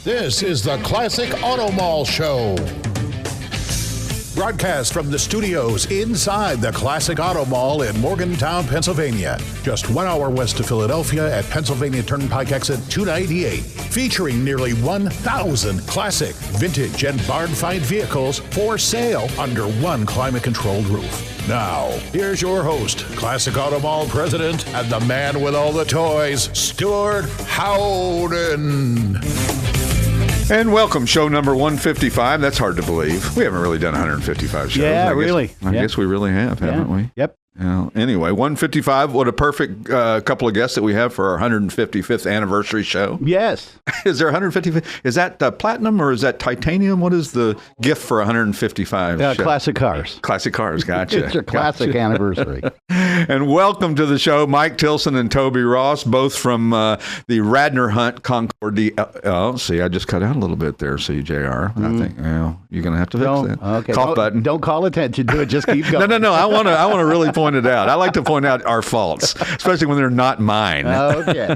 This is the Classic Auto Mall Show. Broadcast from the studios inside the Classic Auto Mall in Morgantown, Pennsylvania. Just 1 hour west of Philadelphia at Pennsylvania Turnpike exit 298. Featuring nearly 1,000 classic, vintage, and barn-find vehicles for sale under one climate-controlled roof. Now, here's your host, Classic Auto Mall president and the man with all the toys, Stewart Howden. And welcome, show number 155. That's hard to believe. We haven't really done 155 shows. Yeah, really. I guess we really have, haven't we? Yep. Anyway, 155, what a perfect couple of guests that we have for our 155th anniversary show. Yes. Is there 155? Is that platinum or is that titanium? What is the gift for 155 show? Classic cars. Classic cars, gotcha. It's your classic anniversary. And welcome to the show, Mike Tillson and Tobey Ross, both from the Radnor Hunt Concours. See, I just cut out a little bit there, CJR. I think you're going to have to fix that. Okay. Cough button. Don't call attention to it. Just keep going. No. I want to really point it out. I like to point out our faults, especially when they're not mine. Okay.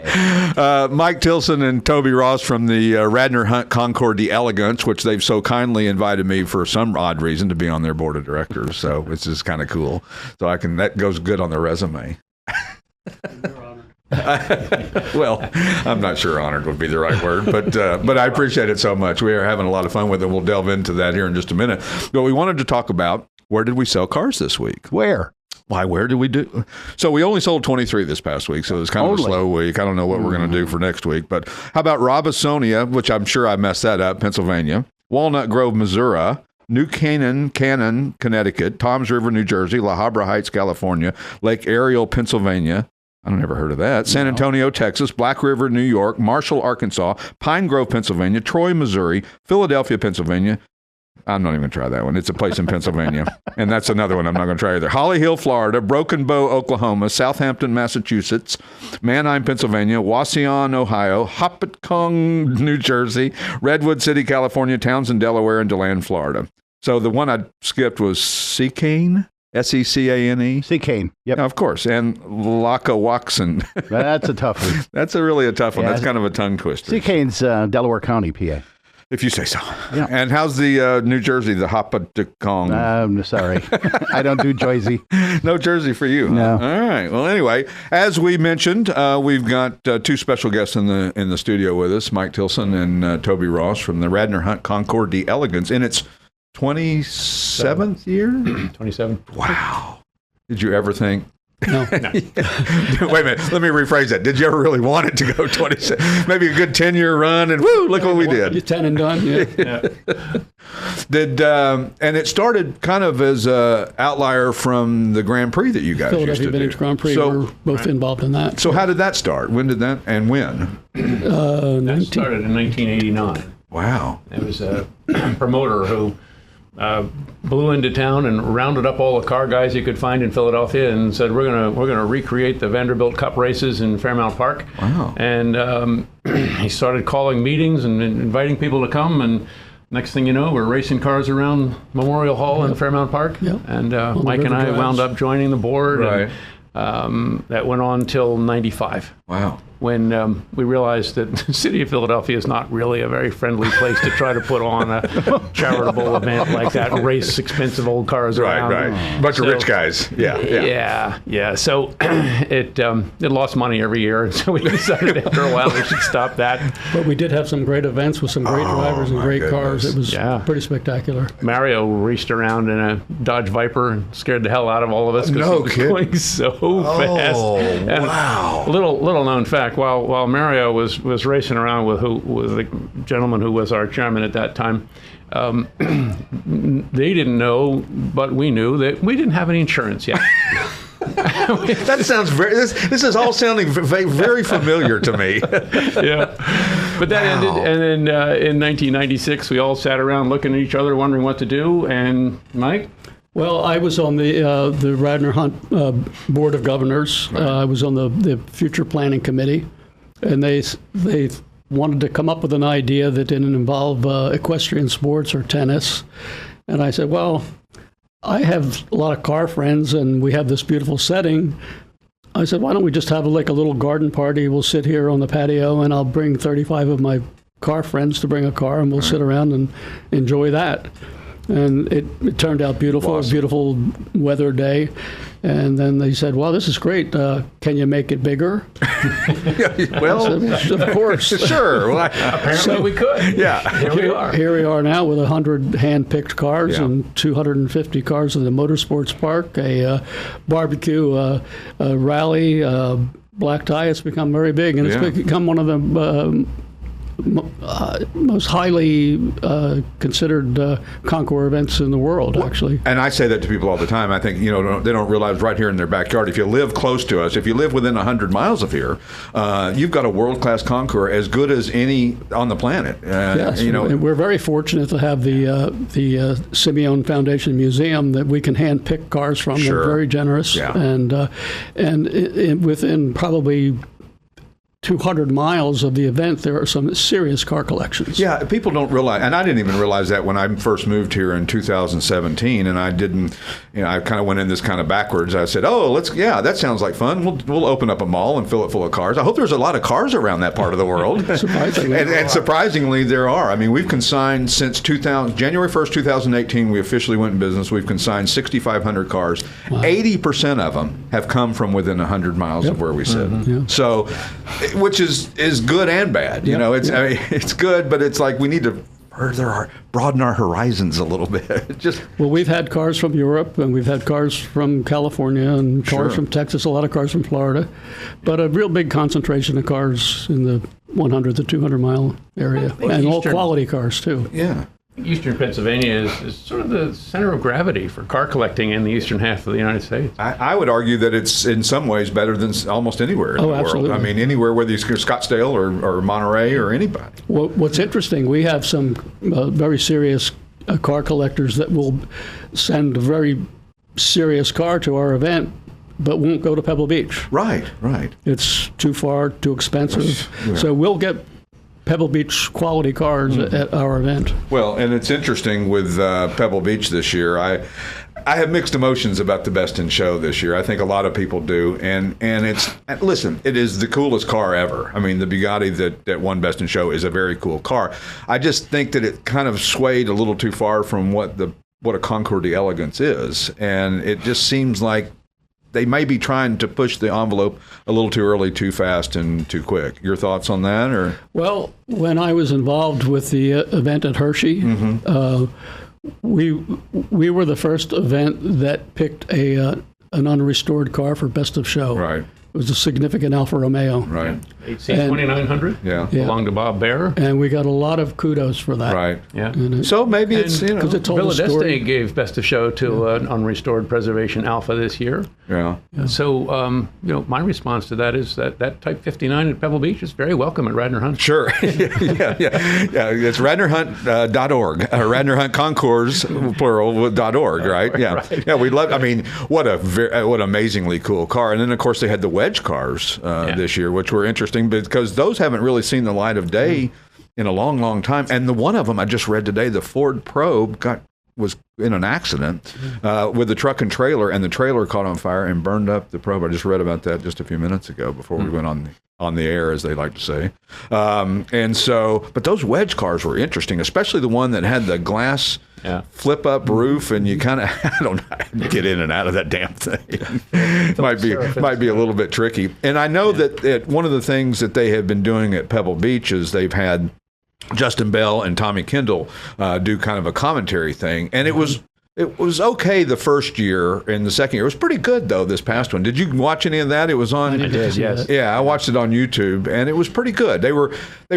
Mike Tillson and Tobey Ross from the Radnor Hunt Concours d'Elegance, which they've so kindly invited me for some odd reason to be on their board of directors. So it's just kind of cool. So that goes good on the resume. Well, I'm not sure honored would be the right word, but I appreciate it so much. We are having a lot of fun with it. We'll delve into that here in just a minute. But we wanted to talk about, where did we sell cars this week? Where? Why, where did we do? So we only sold 23 this past week, so it was kind of a slow week. I don't know what we're going to do for next week. But how about Robisonia, which I'm sure I messed that up, Pennsylvania, Walnut Grove, Missouri, New Canaan, Connecticut, Toms River, New Jersey, La Habra Heights, California, Lake Ariel, Pennsylvania. I've never heard of that. San Antonio, Texas, Black River, New York, Marshall, Arkansas, Pine Grove, Pennsylvania, Troy, Missouri, Philadelphia, Pennsylvania. I'm not even going to try that one. It's a place in Pennsylvania. And that's another one I'm not going to try either. Holly Hill, Florida, Broken Bow, Oklahoma, Southampton, Massachusetts, Manheim, Pennsylvania, Wauseon, Ohio, Hopatcong, New Jersey, Redwood City, California, Townsend, Delaware, and DeLand, Florida. So the one I skipped was Secane, Secane. Secane, yep. Of course. And Lackawaxen. That's a tough one. That's really a tough one. That's kind of a tongue twister. Secane's Delaware County, PA. If you say so. Yeah. And how's the New Jersey, the Hopatcong? I'm sorry. I don't do Jersey. No Jersey for you. No. All right. Well, anyway, as we mentioned, we've got two special guests in the studio with us, Mike Tillson and Tobey Ross from the Radnor Hunt Concours d'Elegance in its 27th year? 27. Wow. Did you ever think? No. Wait a minute. Let me rephrase that. Did you ever really want it to go 27? Maybe a good 10-year run, and woo, look what we did. 10 and done, yeah. And it started kind of as an outlier from the Grand Prix that you guys used to do. Philadelphia Vintage Grand Prix, we're both involved in that. So how did that start? When did that, and when? That started in 1989. Wow. It was a promoter who blew into town and rounded up all the car guys he could find in Philadelphia and said, we're gonna recreate the Vanderbilt Cup races in Fairmount Park. Wow. And he started calling meetings and inviting people to come, and next thing you know, we're racing cars around Memorial Hall in Fairmount Park. Yep. And Mike and I wound up joining the board. Right. And that went on till 95. Wow. When we realized that the city of Philadelphia is not really a very friendly place to try to put on a charitable event like that, race expensive old cars around. Right. Bunch of rich guys. Yeah. So it lost money every year, and so we decided after a while we should stop that. But we did have some great events with some great drivers and great cars. It was pretty spectacular. Mario raced around in a Dodge Viper and scared the hell out of all of us because he was going so fast. And wow. Little known fact. While Mario was racing around with the gentleman who was our chairman at that time, they didn't know, but we knew that we didn't have any insurance yet. That sounds this is all sounding very familiar to me. Yeah. But that ended, and then in 1996, we all sat around looking at each other, wondering what to do. And Mike? Well, I was on the Radnor Hunt Board of Governors. Right. I was on the Future Planning Committee, and they wanted to come up with an idea that didn't involve equestrian sports or tennis. And I said, well, I have a lot of car friends, and we have this beautiful setting. I said, why don't we just have a little garden party? We'll sit here on the patio, and I'll bring 35 of my car friends to bring a car, and we'll sit around and enjoy that. And it turned out beautiful, Awesome. a beautiful weather day. And then they said, well, this is great. Can you make it bigger? Well, Of course. sure. Well, Apparently we could. yeah. Here we are. Here we are now with 100 hand-picked cars Yeah. and 250 cars in the motorsports park, a barbecue, a rally, black tie. It's become very big, and Yeah. it's become one of the most highly considered Concours events in the world, actually. And I say that to people all the time. I think, they don't realize right here in their backyard, if you live close to us, if you live within 100 miles of here, you've got a world-class Concours as good as any on the planet. Yes, and we're very fortunate to have the Simeone Foundation Museum that we can hand-pick cars from. Sure. They're very generous, Yeah. and within probably 200 miles of the event, there are some serious car collections. Yeah, people don't realize, and I didn't even realize that when I first moved here in 2017, and I didn't, I kind of went in this kind of backwards. I said, that sounds like fun. We'll open up a mall and fill it full of cars. I hope there's a lot of cars around that part of the world. Surprisingly. and surprisingly, there are. I mean, we've consigned since January 1st, 2018, we officially went in business. We've consigned 6,500 cars. Wow. 80% of them have come from within 100 miles of where we sit. Mm-hmm. Yeah. So, which is good and bad. I mean, it's good, but it's like we need to broaden our horizons a little bit. Well, we've had cars from Europe, and we've had cars from California, and cars from Texas, a lot of cars from Florida, but a real big concentration of cars in the 100 to 200 mile area, and all quality cars too. Yeah. Eastern Pennsylvania is sort of the center of gravity for car collecting in the eastern half of the United States. I would argue that it's in some ways better than almost anywhere in the absolutely. world. I mean, anywhere, whether it's Scottsdale or Monterey or anybody. Well, what's interesting, we have some very serious car collectors that will send a very serious car to our event, but won't go to Pebble Beach. Right. It's too far, too expensive. Yeah. So we'll get Pebble Beach quality cars at our event. Well, and it's interesting with Pebble Beach this year. I have mixed emotions about the Best in Show this year. I think a lot of people do, and it is the coolest car ever. I mean, the Bugatti that won Best in Show is a very cool car. I just think that it kind of swayed a little too far from what a Concours d'Elegance is, and it just seems like they may be trying to push the envelope a little too early, too fast, and too quick. Your thoughts on that? Or Well, when I was involved with the event at Hershey, we were the first event that picked an unrestored car for Best of Show. Right. It was a significant Alfa Romeo. Right. HC2900 Yeah. belonged to Bob Bear. And we got a lot of kudos for that. Right. Yeah. So maybe it's, Because it told Villa a story. d'Este gave Best of Show to an unrestored Preservation Alpha this year. yeah. So, my response to that is that Type 59 at Pebble Beach is very welcome at Radnor Hunt. Sure. yeah. It's RadnorHunt.org. Radnor Hunt Concours, plural, .org, right? Yeah. Right. Yeah, we love, I mean, what an amazingly cool car. And then, of course, they had the wedge cars this year, which were interesting because those haven't really seen the light of day in a long, long time. And the one of them I just read today, the Ford Probe was in an accident with the truck and the trailer caught on fire and burned up the Probe. I just read about that just a few minutes ago before we went on the air, as they like to say. And so, but those wedge cars were interesting, especially the one that had the glass flip up roof, and you kind of, I don't know, get in and out of that damn thing. might be a little bit tricky. And I know that one of the things that they have been doing at Pebble Beach is they've had Justin Bell and Tommy Kendall do kind of a commentary thing, and it was okay the first year, and the second year it was pretty good though. This past one, did you watch any of that? It was on. I did, yes. Yeah, I watched it on YouTube, and it was pretty good. They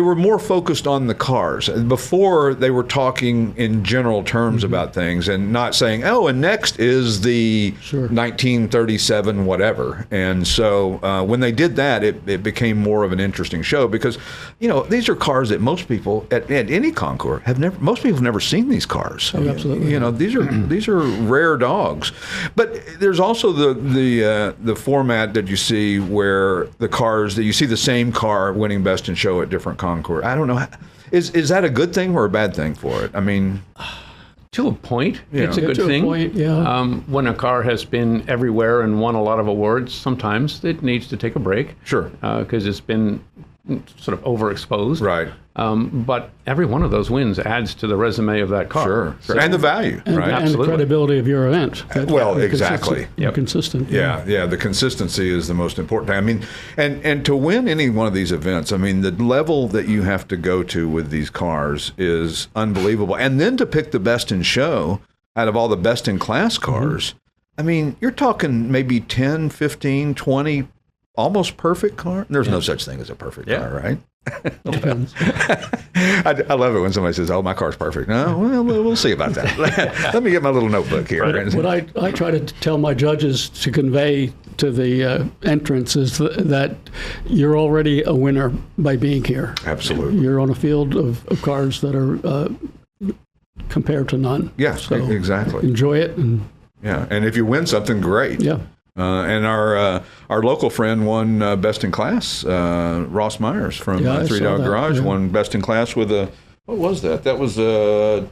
were more focused on the cars. Before, they were talking in general terms about things and not saying, "Oh, and next is the 1937 whatever." And so when they did that, it became more of an interesting show because, these are cars that most people at any Concours most people have never seen these cars. Oh, absolutely. These are rare dogs, but there's also the format that you see where the cars that you see the same car winning Best in Show at different Concours. I don't know, is that a good thing or a bad thing for it? I mean, To a point, it's a Yeah, good to a thing. point, yeah. When a car has been everywhere and won a lot of awards, sometimes it needs to take a break. Sure. Because it's been sort of overexposed. Right. But every one of those wins adds to the resume of that car. Sure. So- And the value, And, right? and the Absolutely. credibility of your event. Well, You're exactly. consistent. You're consistent. Yeah, the consistency is the most important thing. I mean, and to win any one of these events, I mean, the level that you have to go to with these cars is unbelievable. And then to pick the best in show out of all the best in class cars, I mean, you're talking maybe 10, 15, 20 almost perfect car. There's no such thing as a perfect car, right? Depends. I love it when somebody says, "Oh, my car's perfect." No, well, we'll see about that. Let me get my little notebook here. What I try to tell my judges to convey to the entrants is that you're already a winner by being here. Absolutely. You're on a field of cars that are compared to none. Yeah, So exactly. enjoy it. And Yeah, and if you win something, great. yeah. And our local friend won best in class. Ross Myers from Yeah, I Three saw Dog that, Garage yeah. won best in class with a. What was that? That was well,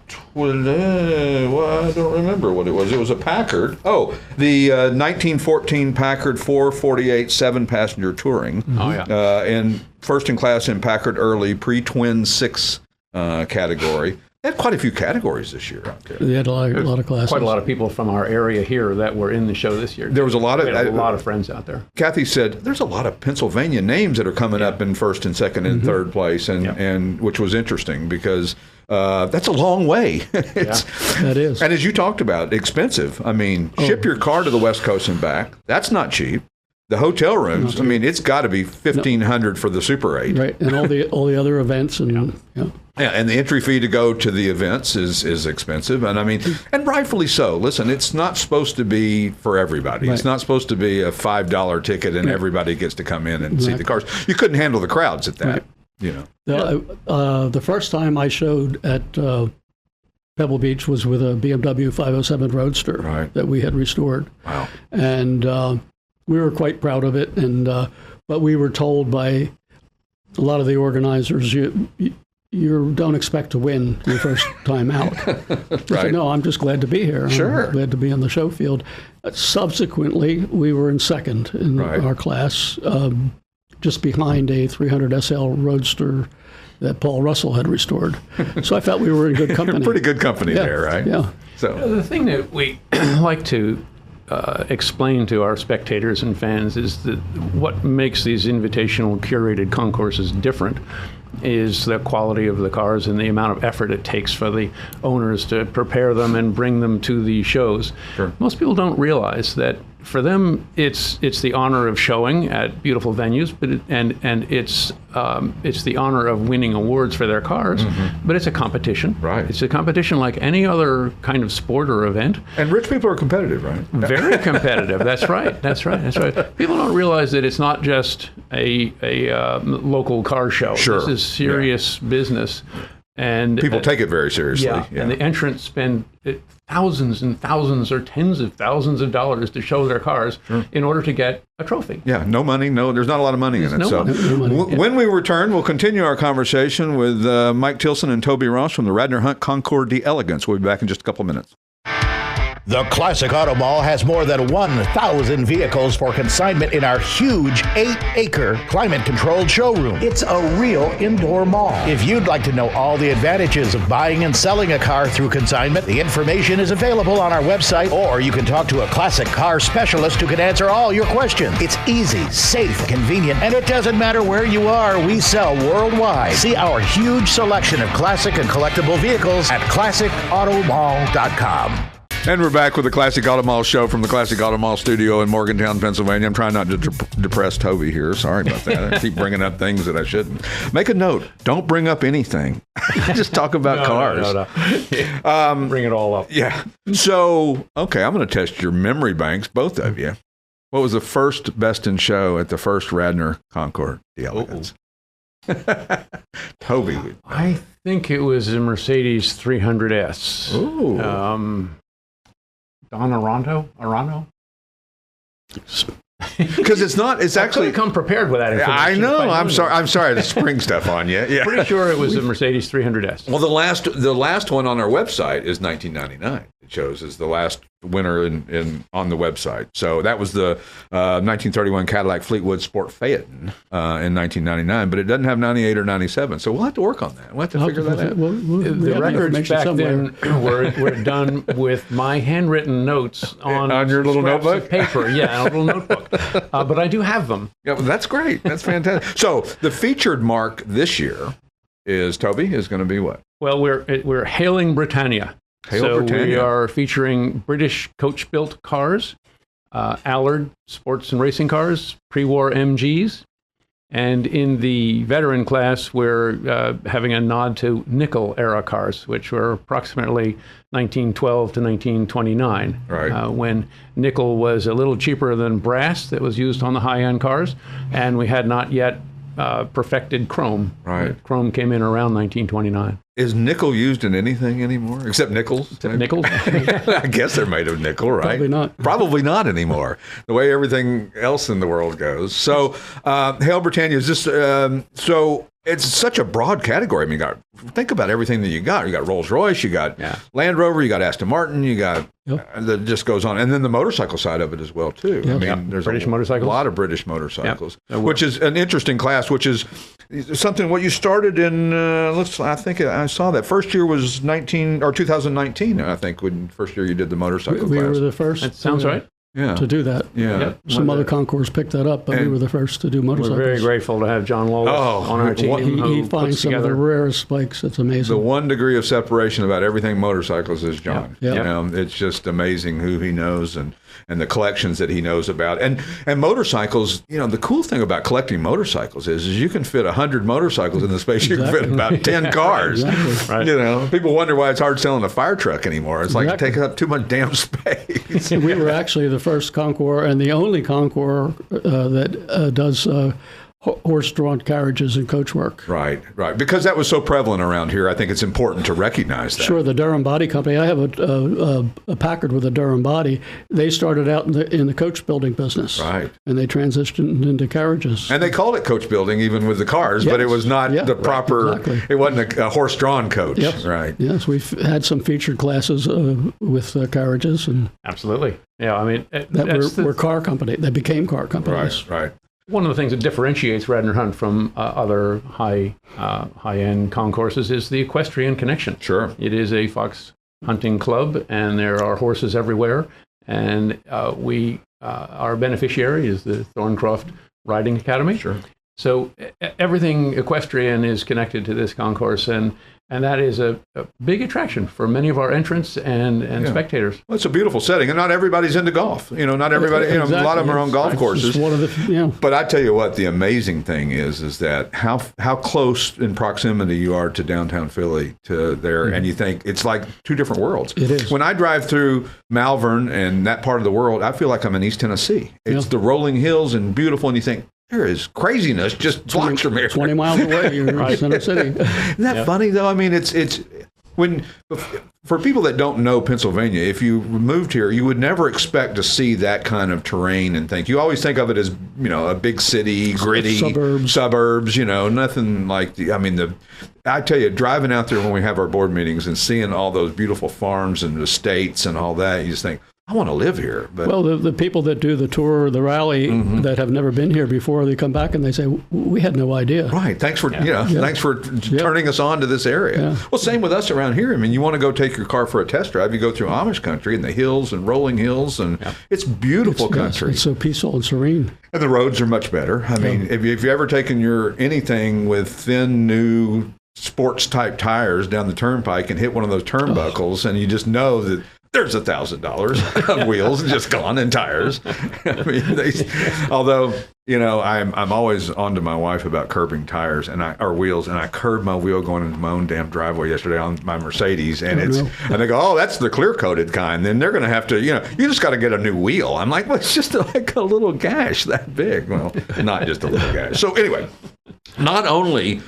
I don't remember what it was. It was a Packard. Oh, the 1914 Packard 448 7-passenger touring. Oh, yeah. And first in class in Packard early pre-twin 6 category. They had quite a few categories this year out there. They had a lot of classes. Quite a lot of people from our area here that were in the show this year. There was a lot of We had a lot of friends out there. Kathy said there's a lot of Pennsylvania names that are coming up in first and second and third place, and which was interesting because that's a long way. That is. And as you talked about, expensive. I mean, ship your car to the West Coast and back. That's not cheap. The hotel rooms. I mean, it's got to be $1,500 for the Super 8. Right, and all the other events and Yeah, and the entry fee to go to the events is expensive, and I mean, and rightfully so. Listen, it's not supposed to be for everybody. Right. It's not supposed to be a $5 ticket and everybody gets to come in and see the cars. You couldn't handle the crowds at that, Right. you know. The first time I showed at Pebble Beach was with a BMW 507 Roadster Right. that we had restored. Wow. And we were quite proud of it. And but we were told by a lot of the organizers, you don't expect to win your first time out. I said, no, I'm just glad to be here. Sure. I'm glad to be on the show field. Subsequently, we were in second in our class, just behind a 300 SL Roadster that Paul Russell had restored. So I felt we were in good company. Pretty good company there, right? Yeah. So The thing that we like to explain to our spectators and fans is that what makes these invitational curated concourses different is the quality of the cars and the amount of effort it takes for the owners to prepare them and bring them to the shows. Sure. Most people don't realize that for them it's the honor of showing at beautiful venues, but it's the honor of winning awards for their cars. But it's a competition. Right. It's a competition like any other kind of sport or event. and rich people are competitive, right? Very competitive. That's right. That's right. People don't realize that it's not just a local car show. Sure. This is serious business, and People take it very seriously. yeah. And the entrants spend thousands and thousands or tens of thousands of dollars to show their cars in order to get a trophy. Yeah, no money. There's not a lot of money in it. no So money. when we return, we'll continue our conversation with Mike Tillson and Tobey Ross from the Radnor Hunt Concours d'Elegance. We'll be back in just a couple of minutes. The Classic Auto Mall has more than 1,000 vehicles for consignment in our huge 8-acre climate-controlled showroom. It's a real indoor mall. If you'd like to know all the advantages of buying and selling a car through consignment, the information is available on our website, or you can talk to a classic car specialist who can answer all your questions. It's easy, safe, convenient, and it doesn't matter where you are. We sell worldwide. See our huge selection of classic and collectible vehicles at classicautomall.com. And we're back with the Classic Auto Mall show from the Classic Auto Mall studio in Morgantown, Pennsylvania. I'm trying not to depress Tobey here. Sorry about that. I keep bringing up things that I shouldn't. Make a note. Don't bring up anything. Just talk about cars. No. Bring it all up. Yeah. So, okay, I'm going to test your memory banks, both of you. What was the first best in show at the first Radnor Concours d'Elegance? Tobey. I think it was a Mercedes 300S. Ooh. Don Arano? Because it's actually. I come prepared with that information. I know. if I I'm knew sorry. it. I'm sorry to spring stuff on you. Yeah. Pretty sure it was a Mercedes 300S. Well, the last one on our website is 1999. shows is the last winner in on the website. So that was the 1931 Cadillac Fleetwood Sport Phaeton in 1999, but it doesn't have 98 or 97. So we'll have to work on that. We'll have to figure that out. The records back then were done with my handwritten notes on your little scraps notebook? of paper. Yeah, a little notebook. But I do have them. Yeah, well, that's great. That's fantastic. So the featured mark this year is Tobey is going to be what? Well, we're hailing Britannia. Britannia. We are featuring British coach-built cars, Allard sports and racing cars, pre-war MGs, and in the veteran class, we're having a nod to nickel-era cars, which were approximately 1912 to 1929, right. When nickel was a little cheaper than brass that was used on the high-end cars, and we had not yet perfected chrome. Right. Chrome came in around 1929. Is nickel used in anything anymore except nickels? Nickels? I guess they're made of nickel, right? Probably not. Probably not anymore. The way everything else in the world goes. So, Hail Britannia is just so. It's such a broad category. I mean, think about everything that you got. You got Rolls Royce, you got Land Rover, you got Aston Martin, you got that just goes on, and then the motorcycle side of it as well too. I mean, there's British motorcycles. A lot of British motorcycles, which is an interesting class. Which is something what you started in. I think I saw that first year was 2019. I think when first year you did the motorcycle We class. were the first. That sounds right. Yeah. To do that. Yeah. Yep. Some other concours picked that up, but we were the first to do motorcycles. We're very grateful to have John Wallace on our team. He who finds puts some of the together. rarest bikes. It's amazing. The one degree of separation about everything motorcycles is John. Yeah. You know, it's just amazing who he knows and the collections that he knows about. And motorcycles, you know, the cool thing about collecting motorcycles is you can fit 100 motorcycles in the space you can fit about 10 cars. Exactly. Right. You know, people wonder why it's hard selling a fire truck anymore. It's like Exactly. taking up too much damn space. We were actually the first Concours and the only Concours that does horse-drawn carriages and coach work. Right. Because that was so prevalent around here, I think it's important to recognize that. Sure, the Durham Body Company. I have a Packard with a Durham body. They started out in the coach building business. Right. And they transitioned into carriages. And they called it coach building even with the cars, but it was not the proper, it wasn't a horse-drawn coach. Yep. Right. Yes, we've had some featured classes with carriages and Absolutely. Yeah, I mean, that were car company. They became car companies. Right. one of the things that differentiates Radnor Hunt from other high-end concourses is the equestrian connection. Sure. It is a fox hunting club, and there are horses everywhere. And our beneficiary is the Thorncroft Riding Academy. Sure. So everything equestrian is connected to this concourse, and that is a big attraction for many of our entrants and spectators. Well, it's a beautiful setting, and not everybody's into golf. Not everybody. Exactly. A lot of them are on golf courses. One of the, But I tell you what, the amazing thing is that how close in proximity you are to downtown Philly to there, and you think it's like two different worlds. It is. When I drive through Malvern and that part of the world, I feel like I'm in East Tennessee. It's the rolling hills and beautiful, and you think, there is craziness just blocks from here. 20 miles away, you're in Center City. Isn't that funny, though? I mean, it's when for people that don't know Pennsylvania, if you moved here, you would never expect to see that kind of terrain and things. You always think of it as, a big city, gritty suburbs, nothing like I tell you, driving out there when we have our board meetings and seeing all those beautiful farms and estates and all that, you just think, I want to live here. But well, the people that do the tour, the rally, that have never been here before, they come back and they say, we had no idea. Right. Thanks for thanks for turning us on to this area. Yeah. Well, same with us around here. I mean, you want to go take your car for a test drive, you go through Amish country and the hills and rolling hills, and it's beautiful country. It's so peaceful and serene. And the roads are much better. I mean, if you've ever taken anything with thin, new sports type tires down the turnpike and hit one of those turnbuckles, and you just know that there's $1,000 of wheels just gone and tires. I mean, although I'm always on to my wife about curbing tires or wheels, and I curbed my wheel going into my own damn driveway yesterday on my Mercedes, and and they go, oh, that's the clear coated kind. Then they're going to have to, you just got to get a new wheel. I'm like, well, it's just like a little gash that big. Well, not just a little gash. So anyway. Not only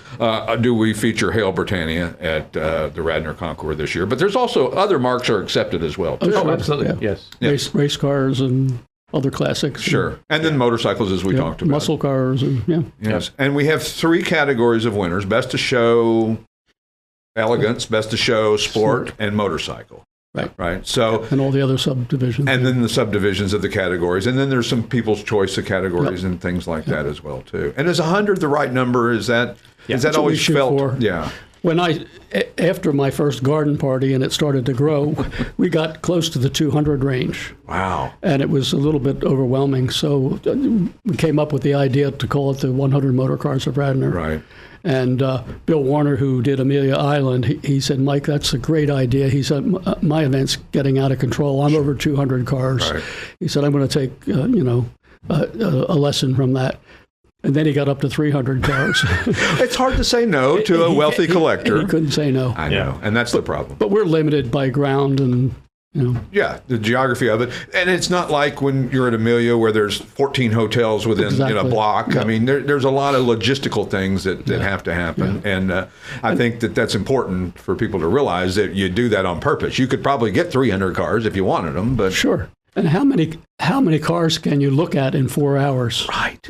do we feature Hail Britannia at the Radnor Concours this year, but there's also other marks are accepted as well, too. Oh, absolutely. Yeah. Yes. Race cars and other classics. Sure. And then motorcycles, as we talked about. Muscle cars. And, Yes. And we have 3 categories of winners: Best of Show Elegance, Best of Show Sport, and Motorcycle. Right. So, And all the other subdivisions. and then the subdivisions of the categories, and then there's some people's choice of categories and things like that as well too. And is 100 the right number? Is that That's what we always shoot felt? for. Yeah. When after my first garden party and it started to grow, we got close to the 200 range. Wow. And it was a little bit overwhelming. So we came up with the idea to call it the 100 Motor Cars of Radnor. Right. And Bill Warner, who did Amelia Island, he said, Mike, that's a great idea. He said, my event's getting out of control. I'm over 200 cars. Right. He said, I'm going to take, a lesson from that. And then he got up to 300 cars. It's hard to say no to a wealthy collector. He couldn't say no. I know, and that's the problem. But we're limited by ground and, Yeah, the geography of it. And it's not like when you're at Amelia where there's 14 hotels within a Exactly. block. Yeah. I mean, there's a lot of logistical things that have to happen. Yeah. And I think that's important for people to realize that you do that on purpose. You could probably get 300 cars if you wanted them, but... Sure. And how many cars can you look at in 4 hours? Right.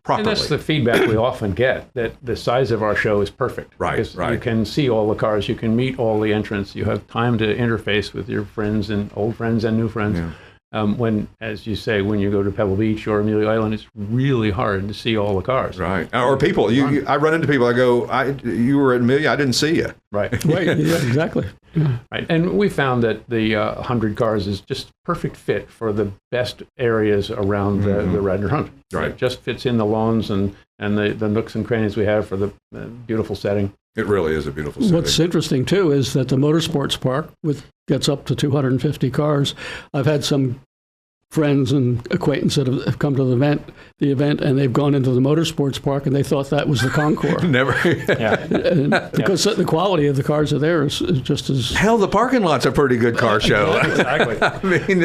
Properly. And that's the feedback we often get, that the size of our show is perfect. Right, Because right. you can see all the cars, you can meet all the entrants, you have time to interface with your friends and old friends and new friends. Yeah. When, as you say, when you go to Pebble Beach or Amelia Island, it's really hard to see all the cars. Right. Or people. I run into people, I go, you were at Amelia, I didn't see you. Right. Right, yeah, exactly. Yeah. Right. And we found that the 100 cars is just perfect fit for the best areas around the Radnor Hunt. Right. It just fits in the lawns and the nooks and crannies we have for the beautiful setting. It really is a beautiful setting. What's interesting, too, is that the Motorsports Park gets up to 250 cars. I've had some friends and acquaintances that have come to the event, and they've gone into the Motorsports Park, and they thought that was the Concours. Never. Because the quality of the cars are there is just as... Hell, the parking lot's a pretty good car show. Exactly. I mean,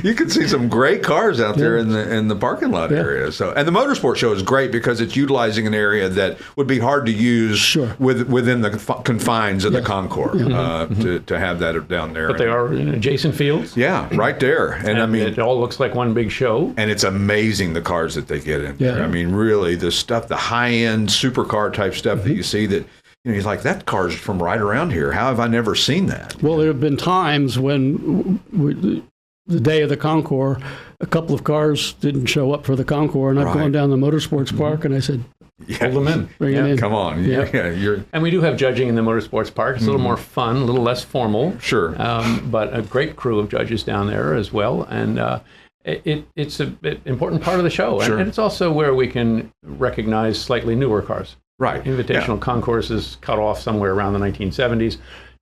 you can see some great cars out there in the parking lot area. So, and the motorsport show is great because it's utilizing an area that would be hard to use within the confines of the Concours to have that down there. But they are in adjacent fields. Yeah, right there. And I mean, it all looks like one big show. and it's amazing the cars that they get in there. I mean, really, the stuff, the high-end supercar type stuff that you see that. He's like, that car's from right around here. How have I never seen that? Well, there have been times when the day of the Concours, a couple of cars didn't show up for the Concours, and I've gone down the Motorsports Park, and I said, Yeah. Pull them in. bring it in. Come on. You're And we do have judging in the motorsports park. It's a little more fun, a little less formal. Sure. But a great crew of judges down there as well. And it's an important part of the show. Sure. And it's also where we can recognize slightly newer cars. right. Invitational concourses cut off somewhere around the 1970s,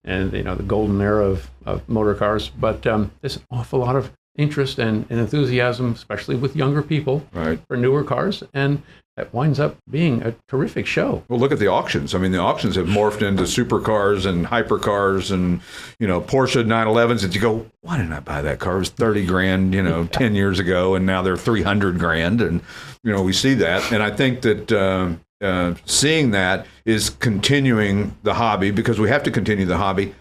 and the golden era of motor cars. But there's an awful lot of interest and enthusiasm, especially with younger people, Right. for newer cars, and that winds up being a terrific show. Well, look at the auctions. I mean, the auctions have morphed into supercars and hypercars and, Porsche 911s that you go, why didn't I buy that car? It was 30 grand, 10 years ago, and now they're 300 grand. And, we see that. And I think that seeing that is continuing the hobby, because we have to continue the hobby.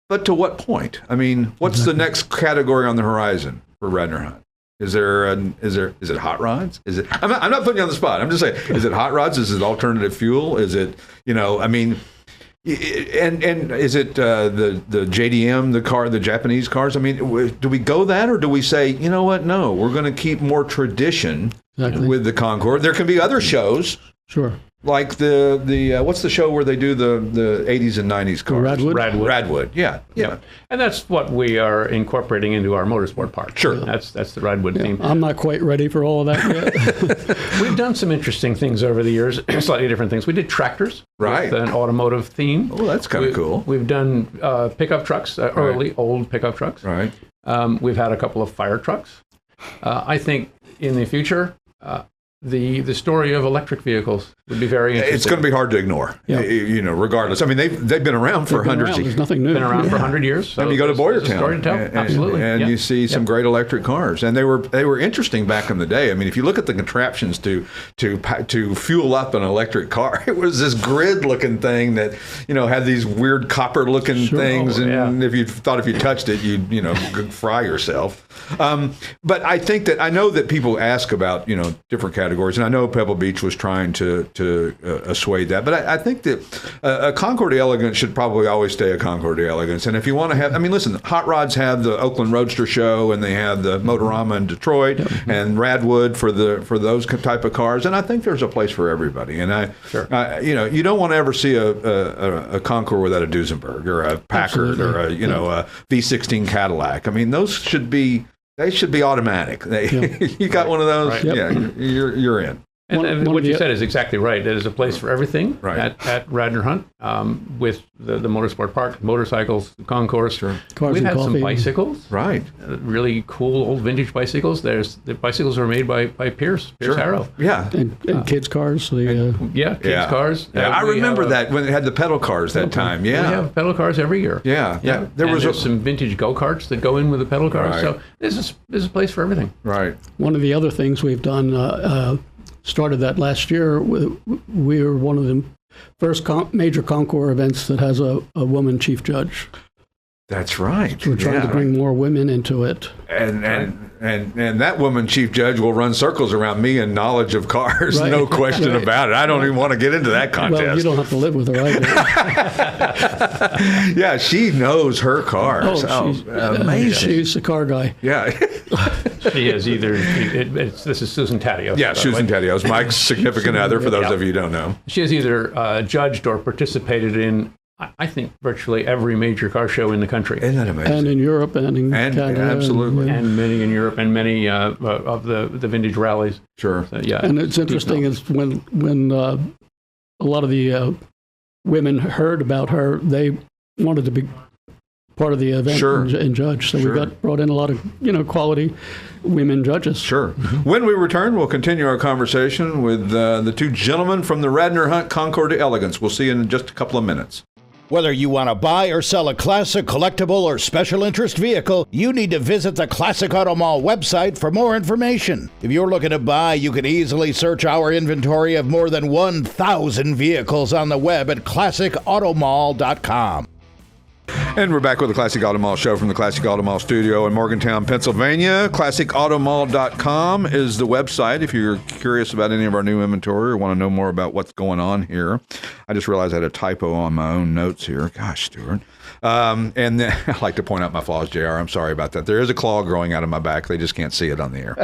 But to what point? I mean, what's the next category on the horizon for Radnor Hunt? Is it hot rods? Is it? I'm not putting you on the spot. I'm just saying, is it hot rods? Is it alternative fuel? Is it? I mean, and is it the JDM, the Japanese cars? I mean, do we go that, or do we say, you know what? No, we're going to keep more tradition with the Concours. There can be other shows. Sure. Like the what's the show where they do the 80s and 90s cars? Radwood. Yeah. And that's what we are incorporating into our motorsport park. Sure. That's the Radwood theme. I'm not quite ready for all of that yet. We've done some interesting things over the years, slightly different things. We did tractors Right. with an automotive theme. Oh, that's kind of cool. We've done pickup trucks, early old pickup trucks. Right. We've had a couple of fire trucks. I think in the future, the story of electric vehicles would be very interesting. It's going to be hard to ignore, regardless. I mean, they've been around for hundreds of There's nothing new. Been around for 100 years. So and you go to there's a Boyertown, story to tell. Absolutely. and Yeah. you see some great electric cars, and they were interesting back in the day. I mean, if you look at the contraptions to fuel up an electric car, it was this grid-looking thing that had these weird copper-looking things, and if you touched it, you'd fry yourself. But I think that I know that people ask about different categories. categories. And I know Pebble Beach was trying to assuage that. But I think that a Concours d'Elegance should probably always stay a Concours d'Elegance. And if you want to have, I mean, listen, Hot Rods have the Oakland Roadster Show, and they have the Motorama in Detroit, and Radwood for those type of cars. And I think there's a place for everybody. And you don't want to ever see a Concours without a Duesenberg or a Packard or a V16 Cadillac. I mean, those should be automatic. You got one of those, right. You're in. And what you said is exactly right. There's a place for everything at Radnor Hunt, with the motorsport park, motorcycles, concourse. Cars We've and had some coffee. Bicycles. Right. Really cool old vintage bicycles. The bicycles are made by Pierce Harrow. Yeah. And kids' cars. Kids' cars. Yeah, I remember that when they had the pedal cars that time. Yeah. We have pedal cars every year. Yeah. There's some vintage go-karts that go in with the pedal cars. Right. So there's a place for everything. Right. One of the other things we've done, started that last year. We were one of the first major Concours events that has a woman chief judge. That's right. We're trying to bring more women into it. And that woman chief judge will run circles around me in knowledge of cars, Right. no question about it. I don't even want to get into that contest. Well, you don't have to live with her either. Yeah, she knows her cars. she's amazing. She's a car guy. Yeah. She is either. This is Susan Taddeo. Yeah, Susan Taddeo is Mike's significant other, for those of you who don't know. She has either judged or participated in, I think, virtually every major car show in the country. Isn't that amazing? And in Europe and in Canada. Absolutely. And many in Europe, and many of the vintage rallies. Sure. So, yeah. And it's interesting is when a lot of the women heard about her, they wanted to be part of the event and judge. So we brought in a lot of quality women judges. Sure. When we return, we'll continue our conversation with the two gentlemen from the Radnor Hunt Concours d'Elegance. We'll see you in just a couple of minutes. Whether you want to buy or sell a classic, collectible, or special interest vehicle, you need to visit the Classic Auto Mall website for more information. If you're looking to buy, you can easily search our inventory of more than 1,000 vehicles on the web at classicautomall.com. And we're back with the Classic Auto Mall show from the Classic Auto Mall studio in Morgantown, Pennsylvania. ClassicAutomall.com is the website if you're curious about any of our new inventory or want to know more about what's going on here. I just realized I had a typo on my own notes here. Gosh, Stewart. And then, I like to point out my flaws, JR. I'm sorry about that. There is a claw growing out of my back. They just can't see it on the air.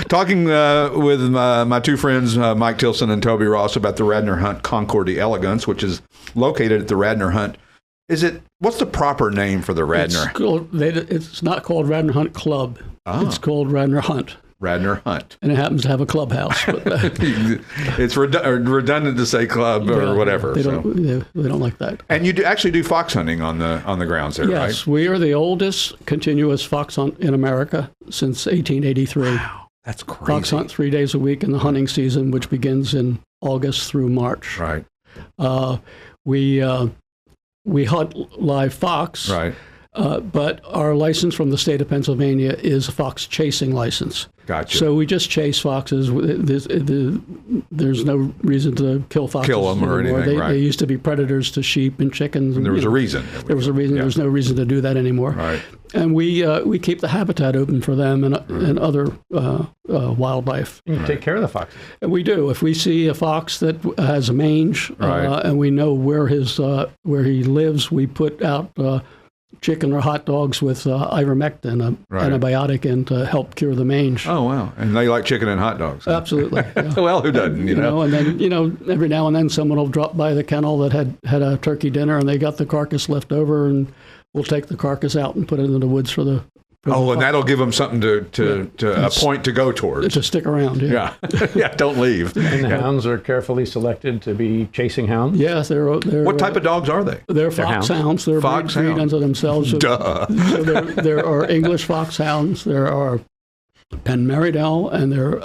Talking with my two friends, Mike Tillson and Tobey Ross, about the Radnor Hunt Concours d'Elegance, which is located at the Radnor Hunt. What's the proper name for the Radnor? It's not called Radnor Hunt Club. It's called Radnor Hunt. Radnor Hunt. And it happens to have a clubhouse. But, it's redundant to say club or whatever. They don't like that. And you actually do fox hunting on the grounds there, right? Yes, we are the oldest continuous fox hunt in America since 1883. Wow, that's crazy. Fox hunt 3 days a week in the hunting season, which begins in August through March. Right. We hunt live fox, right? But our license from the state of Pennsylvania is a fox chasing license. Gotcha. So we just chase foxes. There's no reason to kill foxes. Kill them or anything, right. They used to be predators to sheep and chickens. And there was a reason. There was a reason. Yeah. There's no reason to do that anymore. Right. And we keep the habitat open for them and other wildlife. You take care of the foxes. And we do. If we see a fox that has a mange, and we know where he lives, we put out chicken or hot dogs with ivermectin, antibiotic, and to help cure the mange. Oh, wow. And they like chicken and hot dogs. Absolutely. Yeah. Well, who doesn't, you know? And then, every now and then someone will drop by the kennel that had a turkey dinner and they got the carcass left over, and we'll take the carcass out and put it in the woods for the and that'll give them something to a point to go towards. To stick around, yeah. Yeah, don't leave. And the hounds are carefully selected to be chasing hounds? Yes, they're what type of dogs are they? They're foxhounds. They're breed unto themselves. Duh. So there are English foxhounds, there are Penn Merridale, and they're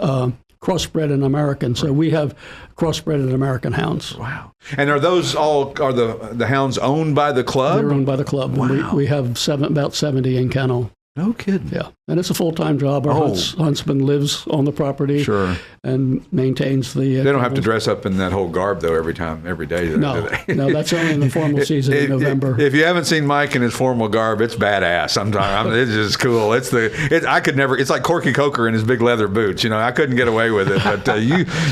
crossbred and American. So we have crossbred and American hounds. Wow. And are the hounds owned by the club? They're owned by the club. Wow. We have about 70 in kennel. No kidding. Yeah, and it's a full-time job. Our huntsman lives on the property and maintains the... They don't have to dress up in that whole garb, though, every day. No, no, that's only in the formal season in November. If you haven't seen Mike in his formal garb, it's badass. Sometimes it's just cool. I could never. It's like Corky Coker in his big leather boots. I couldn't get away with it, but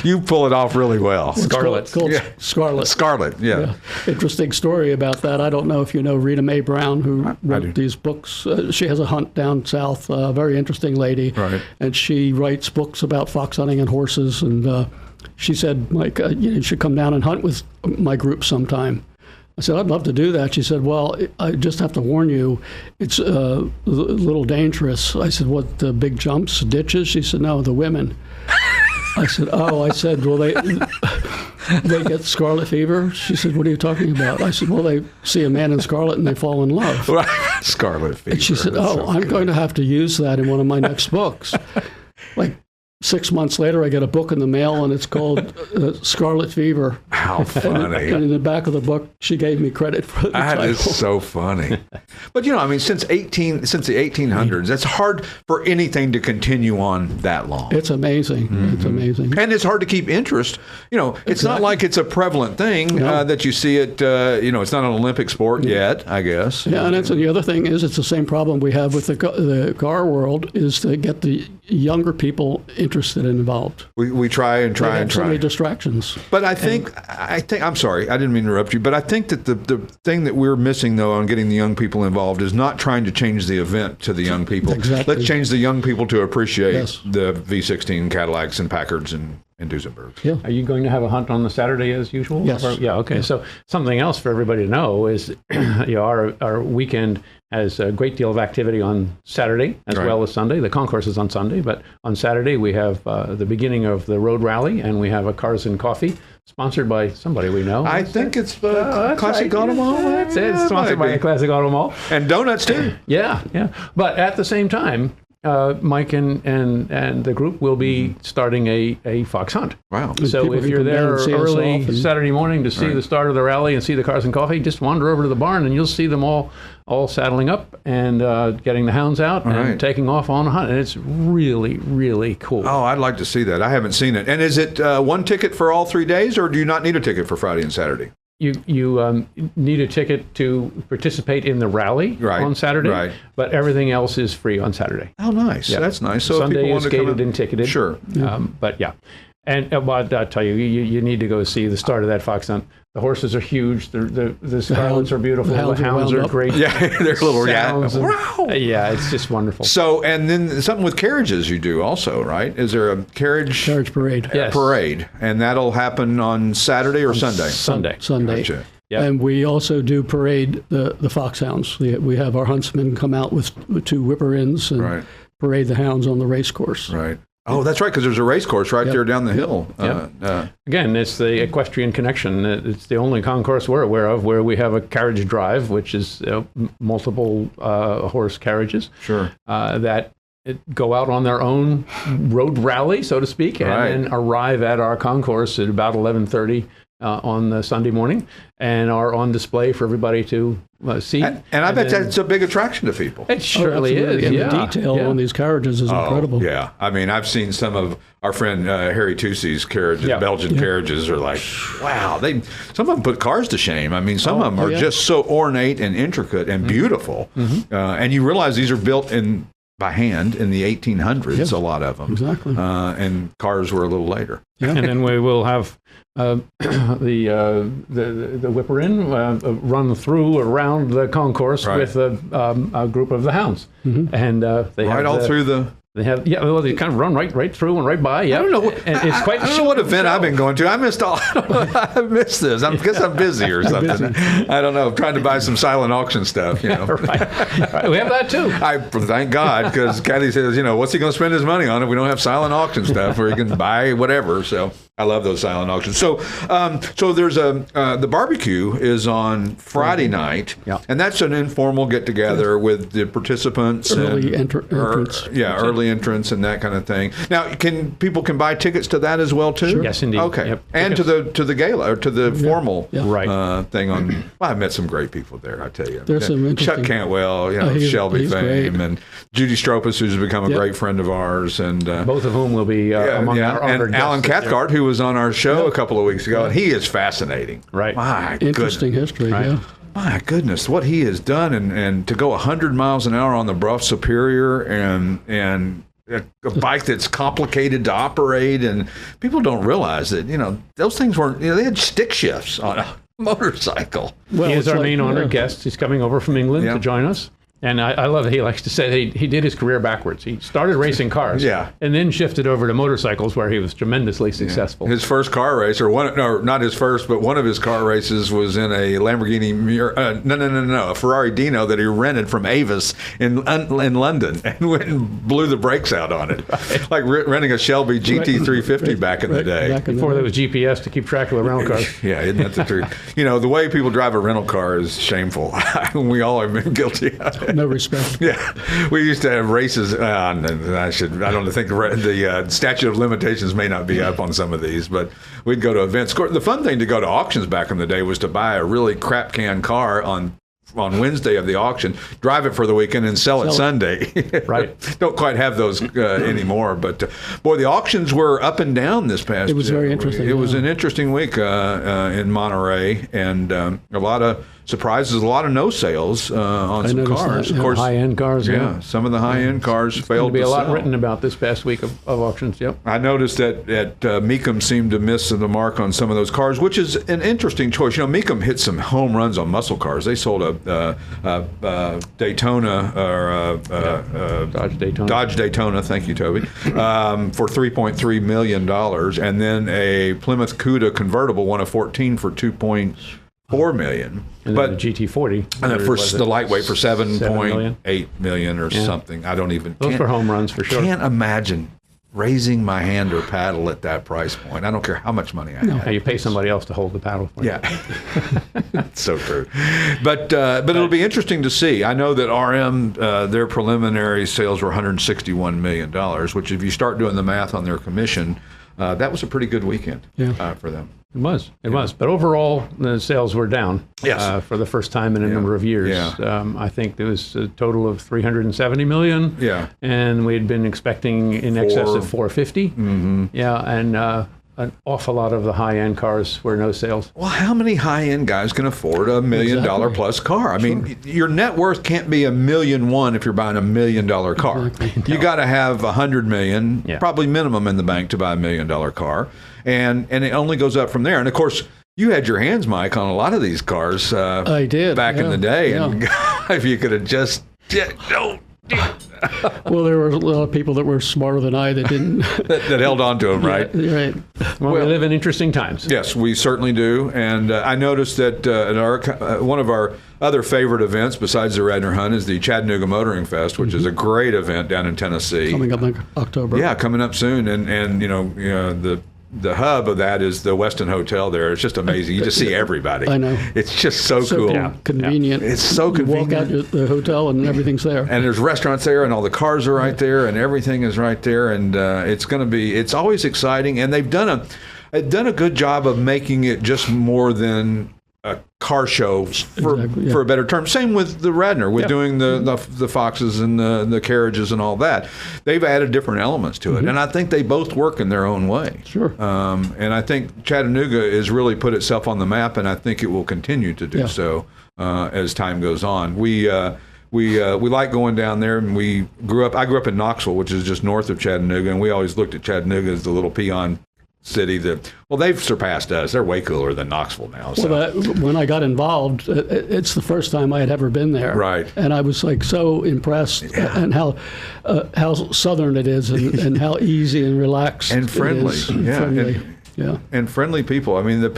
you pull it off really well. Scarlet. Scarlet. Scarlet. Yeah. Interesting story about that. I don't know if you know Rita Mae Brown, who wrote these books. She has a hunt down south. Very interesting lady. Right. And she writes books about fox hunting and horses. And she said, Mike, you should come down and hunt with my group sometime. I said, I'd love to do that. She said, well, I just have to warn you, it's a little dangerous. I said, what, the big jumps, ditches? She said, no, the women. I said, well, they get scarlet fever? She said, what are you talking about? I said, well, they see a man in scarlet and they fall in love. Scarlet fever. And she said, I'm going to have to use that in one of my next books. Like 6 months later, I get a book in the mail, and it's called Scarlet Fever. How funny. And in the back of the book, she gave me credit for the title. That is so funny. But, since the 1800s, it's hard for anything to continue on that long. It's amazing. Mm-hmm. It's amazing. And it's hard to keep interest. It's not like it's a prevalent thing that you see it, it's not an Olympic sport yet, I guess. Yeah, and the other thing is, it's the same problem we have with the car world, is to get the younger people interested and involved. We try and try and try. So many distractions. But I think I'm sorry, I didn't mean to interrupt you, but I think that the thing that we're missing, though, on getting the young people involved is not trying to change the event to the young people. Exactly. Let's change the young people to appreciate the V16 Cadillacs and Packards and Duesenbergs. Yeah. Are you going to have a hunt on the Saturday as usual? Yes. Yeah, okay. Yeah. So something else for everybody to know is our weekend has a great deal of activity on Saturday as well as Sunday. The concourse is on Sunday, but on Saturday we have the beginning of the road rally, and we have a Cars and Coffee sponsored by somebody we know. I think it's Classic Auto Mall. That's it. It's sponsored by Classic Auto Mall. And donuts, too. Yeah. But at the same time, Mike and the group will be starting a fox hunt. Wow. So if you're there early Saturday morning to see the start of the rally and see the Cars and Coffee, just wander over to the barn and you'll see them all saddling up and getting the hounds out and taking off on a hunt. And it's really, really cool. Oh, I'd like to see that. I haven't seen it. And is it one ticket for all 3 days, or do you not need a ticket for Friday and Saturday? You need a ticket to participate in the rally on Saturday, but everything else is free on Saturday. Oh, nice. Yeah. That's nice. So Sunday if people is gated and ticketed. Sure. But yeah. And I'll tell you, you need to go see the start of that fox hunt. The horses are huge. The scarlets are beautiful. The hounds are great. Yeah, they're little yeah, it's just wonderful. So, and then something with carriages you do also, right? Is there a carriage parade? Yes. Parade, and that'll happen on Saturday or Sunday? Sunday. Gotcha. Yep. And we also do parade the foxhounds. We have our huntsmen come out with 2 whipper-ins and parade the hounds on the race course. Right. Oh, that's right, because there's a race course there down the hill. Again, it's the equestrian connection. It's the only concourse we're aware of where we have a carriage drive, which is multiple horse carriages that go out on their own road rally, so to speak, and then arrive at our concourse at about 11:30 on the Sunday morning, and are on display for everybody to see. And I bet that's a big attraction to people. It surely is. And the detail on these carriages is incredible. Yeah. I mean, I've seen some of our friend Harry Tussi's carriages, Belgian carriages are like, wow. Some of them put cars to shame. I mean, some of them are just so ornate and intricate and beautiful. Mm-hmm. And you realize these are built by hand in the 1800s, a lot of them. Exactly. And cars were a little later. Yeah. And then we will have the whipper-in run through around the concourse with a group of the hounds. Mm-hmm. And they have all through the... They have, they kind of run right through and right by. Yeah, I don't know. And it's quite. I don't know what event I've been going to. I missed all. I missed this. I guess I'm busy or something. I don't know. I'm trying to buy some silent auction stuff. Right. We have that too. Thank God, because Kathy says, what's he going to spend his money on if we don't have silent auction stuff where he can buy whatever? So I love those silent auctions. So, so there's the barbecue is on Friday night, and that's an informal get together with the participants, Early and entrance. early entrance and that kind of thing. Now, people can buy tickets to that as well too? Sure. Yes, indeed. Okay, Yep. and to the gala or to the formal Right. thing on. Well, I've met some great people there. I tell you, There's some Chuck interesting- Cantwell, Shelby he's fame, great. and Judy Stropus, who's become a great friend of ours, and Both of whom will be among our honored and Alan guests. Cathcart, who was on our show a couple of weeks ago, and he is fascinating. Right. My Interesting goodness. history, Right. yeah. My goodness, what he has done, and to go 100 miles an hour on the Bruff Superior, and a bike that's complicated to operate, and people don't realize that those things weren't. They had stick shifts on a motorcycle. Well, He is it's our like, main honored guest. He's coming over from England Yeah. to join us. And I love that he likes to say that he did his career backwards. He started racing cars, and then shifted over to motorcycles, where he was tremendously successful. His first car race, not his first, but one of his car races was in a Lamborghini a Ferrari Dino that he rented from Avis in London, and went and blew the brakes out on it, like renting a Shelby GT350 back in the day. Back in the Before there day. was GPS to keep track of the rental cars. Yeah, isn't that the truth? The way people drive a rental car is shameful. We all have been guilty of it. No respect. Yeah, we used to have races. I don't think the statute of limitations may not be up on some of these, but we'd go to events. Of course, the fun thing to go to auctions back in the day was to buy a really crap can car on Wednesday of the auction, drive it for the weekend, and sell it Sunday. Right. Don't quite have those anymore, but boy, the auctions were up and down this past. It was very interesting, It was yeah. an interesting week in Monterey, and a lot of surprises, a lot of no sales on I some noticed cars. that, Of yeah. course, High-end cars, yeah, some of the high-end cars There'll failed be to a lot sell. written about this past week of auctions. Yep. I noticed that Mecum seemed to miss the mark on some of those cars, which is an interesting choice. Mecum hit some home runs on muscle cars. They sold a Daytona or Dodge Daytona. Dodge Daytona, thank you, Toby, for $3.3 million, and then a Plymouth Cuda convertible, one of 14, for $2.4 million. And But then the GT40. and then for the lightweight for $7 $7.8 million or something. I don't even. Those can't- were home runs for sure. Can't imagine raising my hand or paddle at that price point. I don't care how much money I have. Now you pay somebody else to hold the paddle for you. Yeah, that's so true. But it'll be interesting to see. I know that RM, their preliminary sales were $161 million, which if you start doing the math on their commission, that was a pretty good weekend for them. It was. It was. But overall, the sales were down for the first time in a number of years. Yeah. I think there was a total of $370 million. Yeah. And we had been expecting in excess of $450. Mm-hmm. Yeah. And an awful lot of the high-end cars were no sales. Well, how many high-end guys can afford $1 million plus car? I mean, your net worth can't be $1.1 million if you're buying $1 million car. Exactly. You got to have $100 million, Yeah. probably minimum in the bank to buy $1 million car, and it only goes up from there. And of course, you had your hands, Mike, on a lot of these cars. I did back in the day, and if you could have just Well, there were a lot of people that were smarter than I that didn't. that held on to them, right? Right. Well, we live in interesting times. Yes, we certainly do. And I noticed that at our one of our other favorite events besides the Radnor Hunt is the Chattanooga Motoring Fest, which is a great event down in Tennessee. Coming up in October. Yeah, coming up soon. And the hub of that is the Westin Hotel there. It's just amazing. You just see everybody. I know. It's just so cool. Convenient. It's so You walk out convenient. to the hotel and everything's there. And there's restaurants there, and all the cars are right there, and everything is right there, and it's always exciting. And they've done a good job of making it just more than a car show for a better term. Same with the Radnor, with doing the Foxes and the Carriages and all that. They've added different elements to it, and I think they both work in their own way. Sure. And I think Chattanooga has really put itself on the map, and I think it will continue to do so as time goes on. We like going down there, and I grew up in Knoxville, which is just north of Chattanooga, and we always looked at Chattanooga as the little peon city that, well, they've surpassed us. They're way cooler than Knoxville now. So. Well, when I got involved, it's the first time I had ever been there. Right. And I was like so impressed and how southern it is and how easy and relaxed And friendly. it is. Yeah. Friendly. And friendly people. I mean, but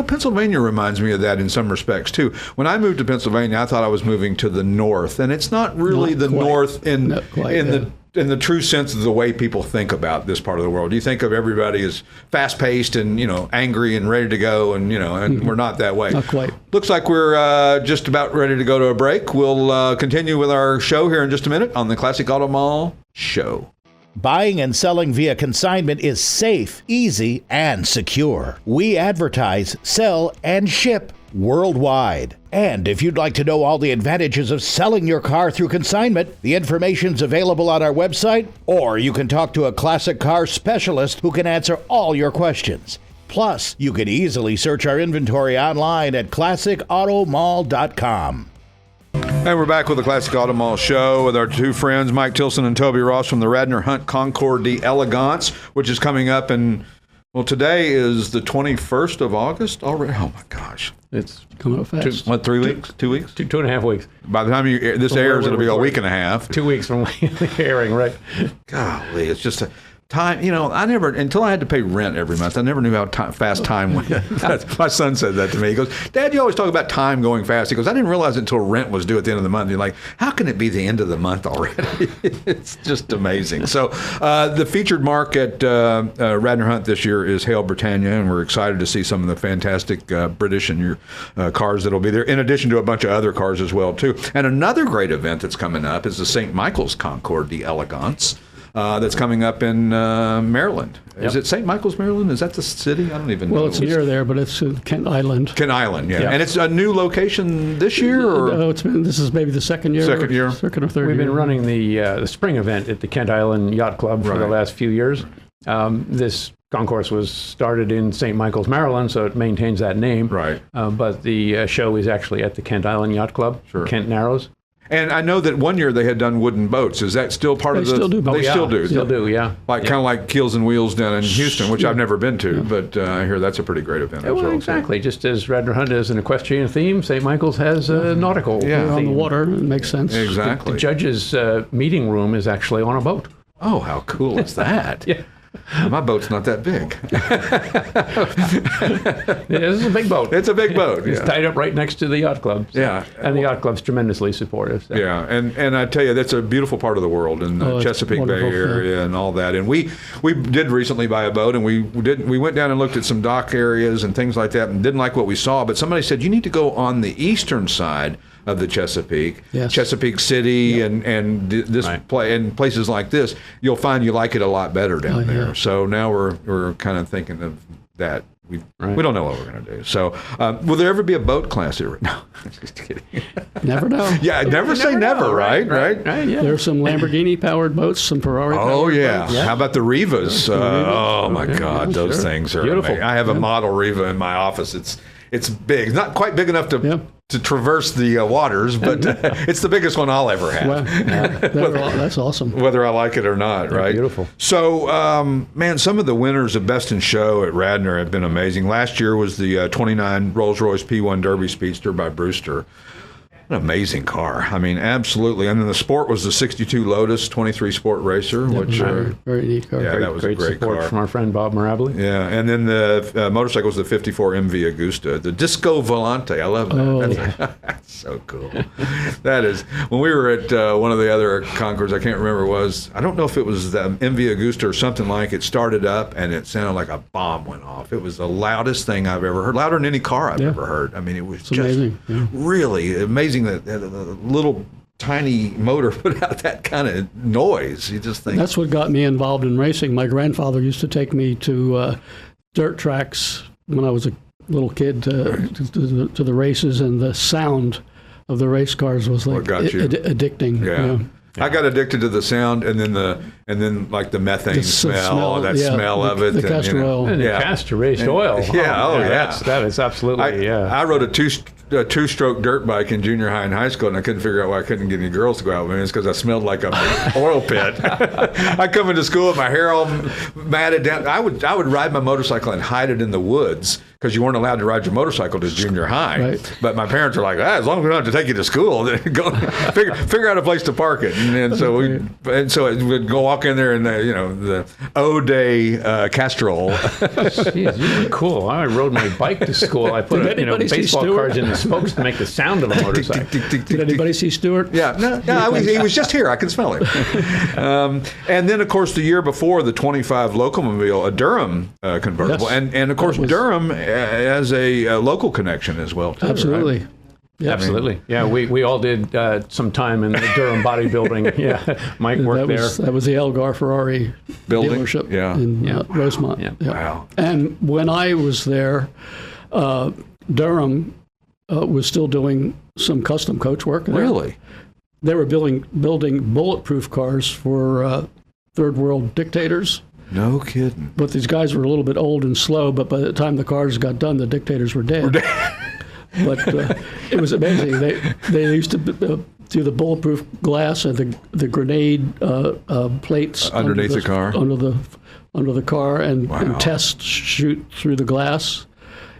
Pennsylvania reminds me of that in some respects too. When I moved to Pennsylvania, I thought I was moving to the north, and it's not really Not the quite. north in Not quite, the in the true sense of the way people think about this part of the world. You think of everybody as fast-paced and, angry and ready to go, and, and we're not that way. Not quite. Looks like we're just about ready to go to a break. We'll continue with our show here in just a minute on the Classic Auto Mall Show. Buying and selling via consignment is safe, easy, and secure. We advertise, sell, and ship worldwide. And if you'd like to know all the advantages of selling your car through consignment, the information's available on our website, or you can talk to a classic car specialist who can answer all your questions. Plus, you can easily search our inventory online at classicautomall.com. And we're back with the Classic Auto Mall Show with our two friends, Mike Tillson and Tobey Ross from the Radnor Hunt Concours d'Elegance, which is coming up in, today is the 21st of August already. Oh, my gosh. It's Coming up fast. 3 weeks? 2 weeks? 2.5 weeks. By the time this airs, it'll be a week and a half. 2 weeks from airing, right? Golly, it's just a time. I never, until I had to pay rent every month, I never knew how fast time went. My son said that to me. He goes, "Dad, you always talk about time going fast." He goes, "I didn't realize it until rent was due at the end of the month." You're like, how can it be the end of the month already? It's just amazing. So the featured mark at Radnor Hunt this year is Hail Britannia, and we're excited to see some of the fantastic British and your cars that'll be there, in addition to a bunch of other cars as well, too. And another great event that's coming up is the St. Michael's Concours d'Elegance. That's coming up in Maryland. Is it St. Michael's, Maryland? Is that the city? I don't even know. Well, it's near there, but it's Kent Island. Kent Island, yeah. And it's a new location this year? Or? This is maybe the second year. Second year. Second or third We've year. been running the spring event at the Kent Island Yacht Club for the last few years. This concourse was started in St. Michael's, Maryland, so it maintains that name. Right. But the show is actually at the Kent Island Yacht Club, Kent Narrows. And I know that one year they had done wooden boats. Is that still part of the... Still do. They still do. Still do, yeah. Kind of like Keels and Wheels down in Houston, which I've never been to, but I hear that's a pretty great event as well. Exactly. Just as Radnor Hunt has an equestrian theme, St. Michael's has a nautical theme. On the water, it makes sense. Exactly. The judge's meeting room is actually on a boat. Oh, how cool is that? Yeah. My boat's not that big. This is a big boat. It's a big boat. It's tied up right next to the yacht club. So. Yeah. And the yacht club's tremendously supportive. So. Yeah, and I tell you, that's a beautiful part of the world, in the Chesapeake Bay area and all that. And we did recently buy a boat, and we went down and looked at some dock areas and things like that, and didn't like what we saw. But somebody said, you need to go on the eastern side of the Chesapeake, Chesapeake City, and this and places like this, you'll find you like it a lot better down there. Yeah. So now we're kind of thinking of that. We don't know what we're going to do. So will there ever be a boat class here? No, just kidding. Never know. Yeah, never say never, right? Yeah. There's some Lamborghini-powered boats, some Ferrari-powered boats. How about the Rivas? Oh, my God, those things are beautiful. Amazing. I have a model Riva in my office. It's big. Not quite big enough to traverse the waters, but it's the biggest one I'll ever have. Well, that's awesome. Whether I like it or not, right? Beautiful. So, man, some of the winners of Best in Show at Radnor have been amazing. Last year was the 29 Rolls-Royce P1 Derby Speedster by Brewster. An amazing car. I mean, absolutely. And then the sport was the 62 Lotus 23 Sport Racer, which very neat car. Yeah, that was a great support car from our friend Bob Morabili. Yeah, and then the motorcycle was the 54 MV Agusta, the Disco Volante. I love that. That's so cool. That is, when we were at one of the other concours, I can't remember, I don't know if it was the MV Agusta or something like it, started up and it sounded like a bomb went off. It was the loudest thing I've ever heard, louder than any car I've ever heard. I mean, it was just amazing. Really amazing that the little tiny motor put out that kind of noise. You just think that's what got me involved in racing. My grandfather used to take me to dirt tracks when I was a little kid to the races, and the sound of the race cars was like addicting. Yeah. I got addicted to the sound, and then like the methane smell of it, the castor oil, and the castor raised oil. That is absolutely. I rode a two-stroke dirt bike in junior high and high school, and I couldn't figure out why I couldn't get any girls to go out with me. It's because I smelled like a oil pit. I'd come into school with my hair all matted down. I would ride my motorcycle and hide it in the woods because you weren't allowed to ride your motorcycle to junior high. Right. But my parents were like, as long as we don't have to take you to school, then go figure out a place to park it. And so we'd go walk in there in the O-Day Castrol. Jeez, you were cool. I rode my bike to school. I put baseball cards in the spokes to make the sound of a motorcycle. Did anybody see Stewart? Yeah, he was just here. I can smell him. And then, of course, the year before, the 25 Locomobile, a Durham convertible, Yes. and of course Durham as a local connection as well, too. Absolutely. Right? Yeah. Absolutely. Yeah, we all did some time in the Durham bodybuilding. Yeah, Mike worked there. That was the Elgar Ferrari Building? dealership Yeah. in Rosemont. Yeah. Yeah. Wow. And when I was there, Durham was still doing some custom coach work there. Really? They were building bulletproof cars for third world dictators. No kidding. But these guys were a little bit old and slow, but by the time the cars got done, the dictators were dead. But it was amazing. They used to do the bulletproof glass and the grenade plates Underneath the car? under the car and test shoot through the glass.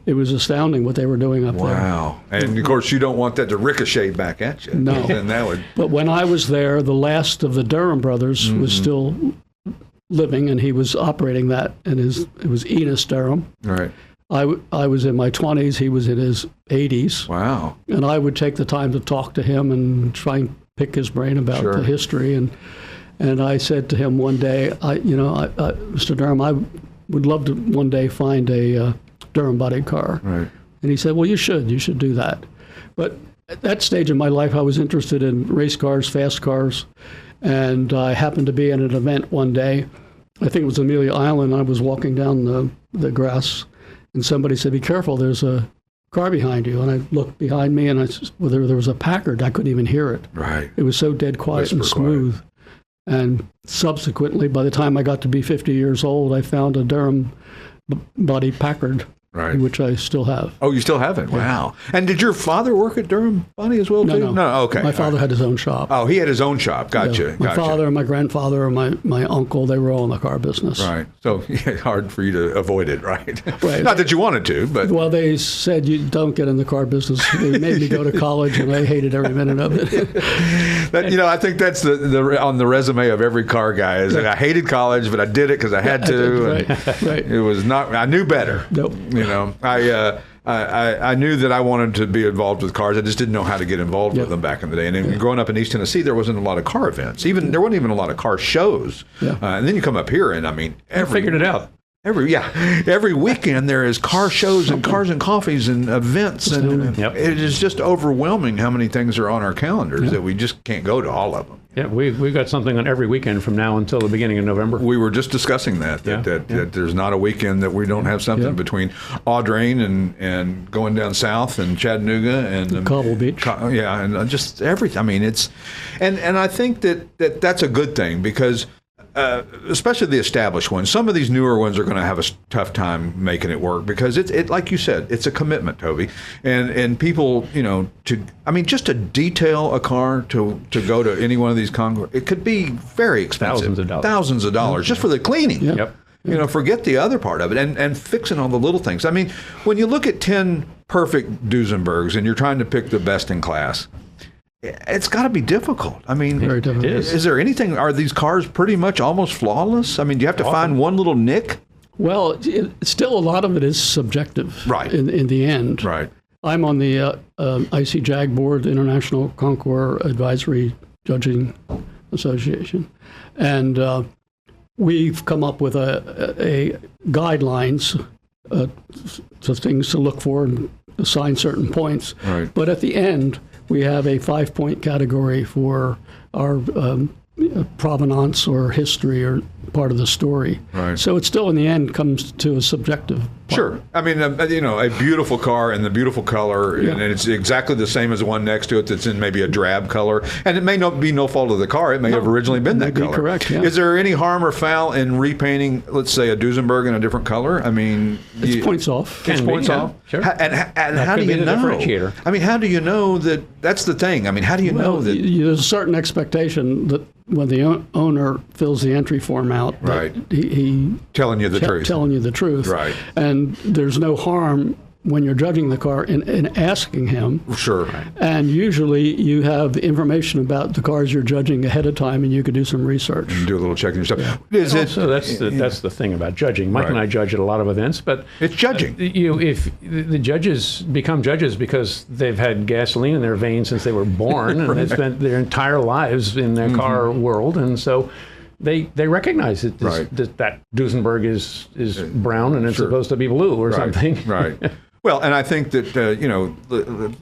It was astounding what they were doing up there. Wow. And of course, you don't want that to ricochet back at you. No. Then that would. But when I was there, the last of the Durham brothers was still living, and he was operating that, and it was Enos Durham. Right. I was in my 20s, he was in his 80s. Wow. And I would take the time to talk to him and try and pick his brain about the history. And I said to him one day, Mr. Durham, I would love to one day find a Durham body car. Right. And he said, well, you should do that. But at that stage in my life, I was interested in race cars, fast cars. And I happened to be at an event one day. I think it was Amelia Island. I was walking down the grass, and somebody said, be careful, there's a car behind you. And I looked behind me, and there was a Packard. I couldn't even hear it. Right. It was so dead quiet and smooth. And subsequently, by the time I got to be 50 years old, I found a Durham body Packard. Right. Which I still have. Oh, you still have it? Wow. And did your father work at Durham Body as well, too? No. Okay. My father had his own shop. Oh, he had his own shop. Gotcha. My father, my grandfather, and my uncle, they were all in the car business. Right. So hard for you to avoid it, right? Right. Not that you wanted to, but. Well, they said you don't get in the car business. They made me go to college, and I hated every minute of it. I think that's the on the resume of every car guy is that I hated college, but I did it because I had to. Right. It was not. I knew better. Nope. I knew that I wanted to be involved with cars. I just didn't know how to get involved with them back in the day. And growing up in East Tennessee, there wasn't a lot of car events. There wasn't even a lot of car shows. Yeah. And then you come up here, and I mean, figured it out. Every weekend there is car shows and cars and coffees and events, and it is just overwhelming how many things are on our calendars that we just can't go to all of them. Yeah, we've got something on every weekend from now until the beginning of November. We were just discussing that there's not a weekend that we don't have something between Audrain and going down south and Chattanooga and Pebble Beach. And just everything. I mean, it's and I think that's a good thing because. Especially the established ones. Some of these newer ones are going to have a tough time making it work because it like you said, it's a commitment, Tobey, and people, just to detail a car to go to any one of these concours, it could be very expensive, thousands of dollars just for the cleaning. Yep. Forget the other part of it and fixing all the little things. I mean, when you look at 10 perfect Duesenbergs and you're trying to pick the best in class. It's got to be difficult. I mean, very difficult. Is there anything? Are these cars pretty much almost flawless? I mean, do you have to find one little nick? Well, still a lot of it is subjective. Right. In the end. Right. I'm on the ICJAG board, the International Concours Advisory Judging Association, and we've come up with a guidelines to things to look for and assign certain points. Right. But at the end, we have a 5-point category for our provenance or history or part of the story. Right. So it still, in the end, comes to a subjective part. Sure. I mean, a beautiful car in the beautiful color, and it's exactly the same as the one next to it that's in maybe a drab color. And it may not be no fault of the car. It may have originally been that color. Correct, yeah. Is there any harm or foul in repainting, let's say, a Duesenberg in a different color? I mean... It's points off. It's points off? Sure. And how do you know? Differentiator. I mean, how do you know that's the thing? I mean, how do you know that... There's a certain expectation that when the owner fills the entry form out, right, he telling you the truth. Telling you the truth. Right. And then there's no harm when you're judging the car in asking him. Sure. And usually you have information about the cars you're judging ahead of time, and you could do some research. And do a little checking yourself. Yeah. So that's the thing about judging. Mike and I judge at a lot of events, but it's judging. If the judges become judges because they've had gasoline in their veins since they were born, and they've spent their entire lives in their car world, and so they recognize that that Duesenberg is brown and it's supposed to be blue or something. Right. Well, and I think that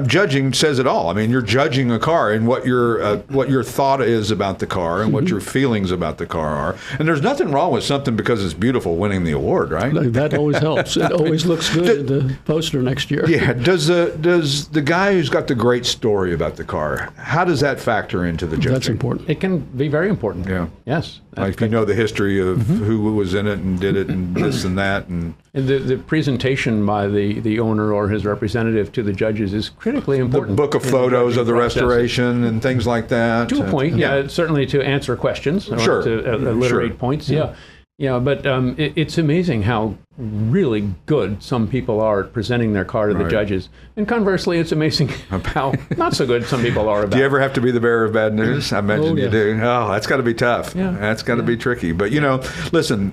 judging says it all. I mean, you're judging a car and what your thought is about the car and what your feelings about the car are. And there's nothing wrong with something because it's beautiful winning the award, right? That always helps. It always looks good at the poster next year. Yeah. Does the guy who's got the great story about the car, how does that factor into the judging? That's important. It can be very important. Yeah. Yes. Like if you know the history of who was in it and did it and this and that. And the presentation by the owner or his representative to the judges is critically important. The book of photos of the restoration and things like that. To a point, certainly to answer questions, or to alliterate points, but it's amazing how really good some people are at presenting their car to the judges. And conversely, it's amazing how not so good some people are about it. Do you ever have to be the bearer of bad news? I imagine you do. Oh, that's got to be tough. Yeah. That's got to be tricky. But, listen,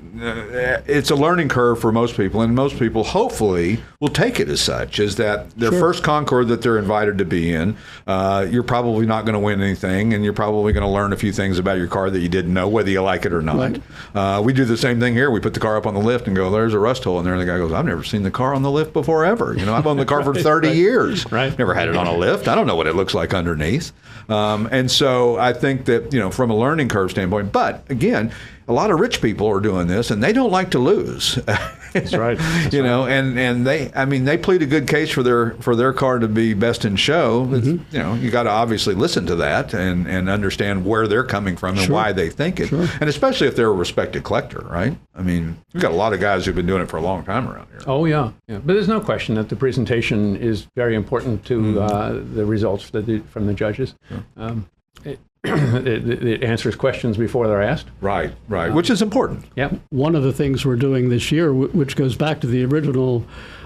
it's a learning curve for most people, and most people hopefully will take it as such, is that their first concours that they're invited to be in, you're probably not going to win anything, and you're probably going to learn a few things about your car that you didn't know, whether you like it or not. Right. We do the same thing here. We put the car up on the lift and go, there's a rust hole in there, and the guy goes, I've never seen the car on the lift before ever. I've owned the car for 30 years. Right. Never had it on a lift. I don't know what it looks like underneath. And so I think that, from a learning curve standpoint, but again, a lot of rich people are doing this, and they don't like to lose. That's right. And they plead a good case for their car to be best in show. You got to obviously listen to that and understand where they're coming from and why they think it. Sure. And especially if they're a respected collector, right? I mean, we've got a lot of guys who've been doing it for a long time around here. Oh, yeah. But there's no question that the presentation is very important to the results from the judges. Sure. It answers questions before they're asked. Right, which is important. Yeah. One of the things we're doing this year, which goes back to the original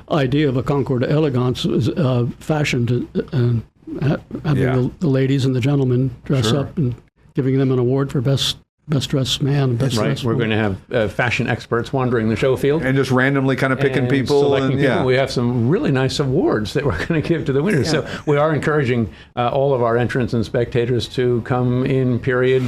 idea of a Concours d'Elegance, is fashion and having the ladies and the gentlemen dress up and giving them an award for best dressed man. Best dressed We're going to have fashion experts wandering the show field. And just randomly kind of picking people. Selecting people. We have some really nice awards that we're going to give to the winners. So we are encouraging all of our entrants and spectators to come in period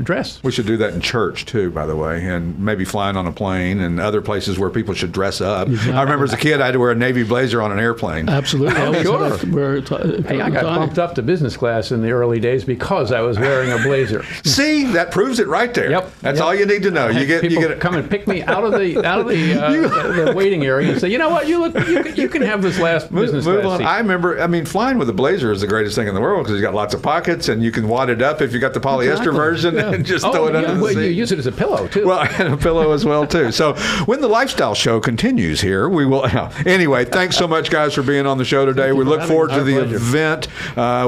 dress. We should do that in church, too, by the way, and maybe flying on a plane and other places where people should dress up. Exactly. I remember as a kid, I had to wear a Navy blazer on an airplane. Absolutely. I got bumped up to business class in the early days because I was wearing a blazer. See, that proves it right there. Yep. That's all you need to know. You get come and pick me out of the waiting area and say, you know what, you can have this last business class seat. I remember, flying with a blazer is the greatest thing in the world because it's got lots of pockets and you can wad it up if you got the polyester version and just throw it under the seat. You use it as a pillow too. Well, and a pillow as well too. So when the lifestyle show continues here, we will. Anyway, thanks so much, guys, for being on the show today. We look forward to the event.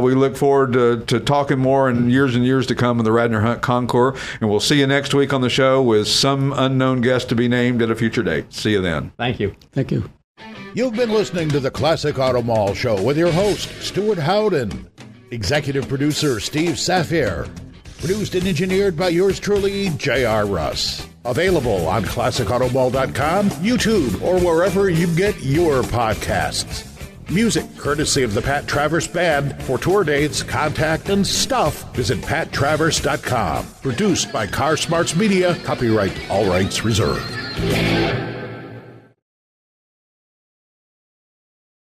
We look forward to talking more in years and years to come in the Radnor Hunt Concours, and we'll see you next week on the show with some unknown guest to be named at a future date. See you then. Thank you. Thank you. You've been listening to the Classic Auto Mall Show with your host, Stewart Howden. Executive producer, Steve Safier. Produced and engineered by yours truly, J.R. Russ. Available on ClassicAutomall.com, YouTube, or wherever you get your podcasts. Music courtesy of the Pat Travers Band. For tour dates, contact, and stuff, visit PatTravers.com. Produced by Car Smarts Media. Copyright all rights reserved.